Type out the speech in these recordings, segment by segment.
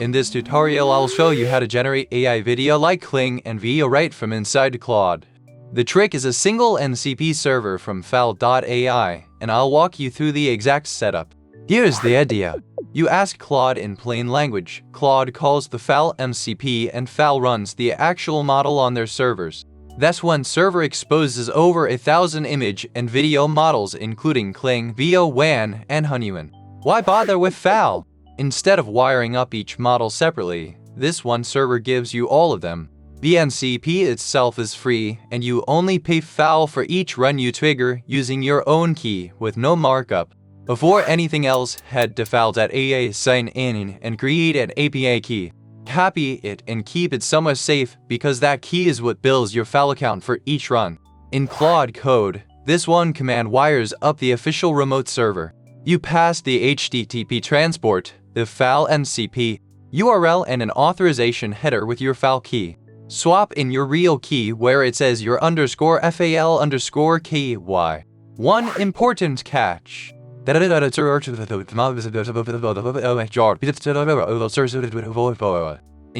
In this tutorial, I'll show you how to generate AI video like Kling Veo right from inside Claude. The trick is a single MCP server from fal.ai, and I'll walk you through the exact setup. Here's the idea. You ask Claude in plain language. Claude calls the fal MCP and fal runs the actual model on their servers. That's when server exposes over 1,000 image and video models including Kling Veo, Wan, and Hunyuan. Why bother with fal? Instead of wiring up each model separately, this one server gives you all of them. The MCP itself is free, and you only pay fal for each run you trigger using your own key with no markup. Before anything else, head to fal.ai, sign in, and create an API key. Copy it and keep it somewhere safe because that key is what builds your fal account for each run. In Claude code, this one command wires up the official remote server. You pass the HTTP transport, the fal MCP, URL, and an authorization header with your fal key. Swap in your real key where it says your _fal_key. One important catch. In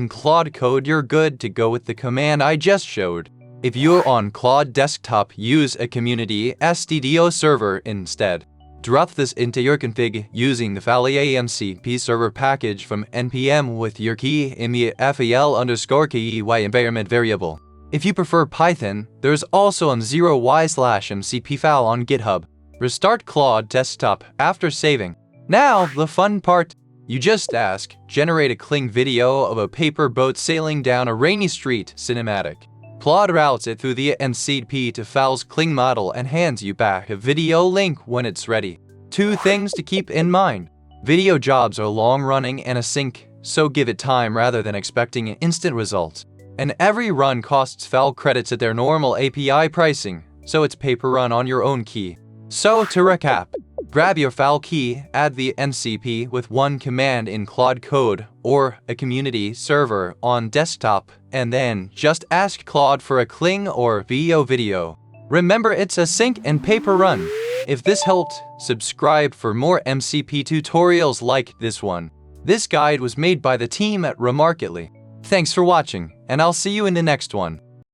Claude code, you're good to go with the command I just showed. If you're on Claude desktop, use a community SDDO server instead. Drop this into your config using the fal.ai MCP server package from npm with your key in the fal_key environment variable. If you prefer Python, there's also m0y/mcpfal on GitHub. Restart Claude desktop after saving. Now, the fun part. You just ask, generate a Kling video of a paper boat sailing down a rainy street cinematic. Claude routes it through the MCP to fal's Kling model and hands you back a video link when it's ready. Two things to keep in mind. Video jobs are long-running and async, so give it time rather than expecting instant results. And every run costs fal credits at their normal API pricing, so it's pay per run on your own key. So to recap, grab your fal key, add the MCP with one command in Claude code or a community server on desktop, and then just ask Claude for a Kling or Veo video. Remember, it's a sync and pay per run. If this helped, subscribe for more MCP tutorials like this one. This guide was made by the team at Remarketly. Thanks for watching, and I'll see you in the next one.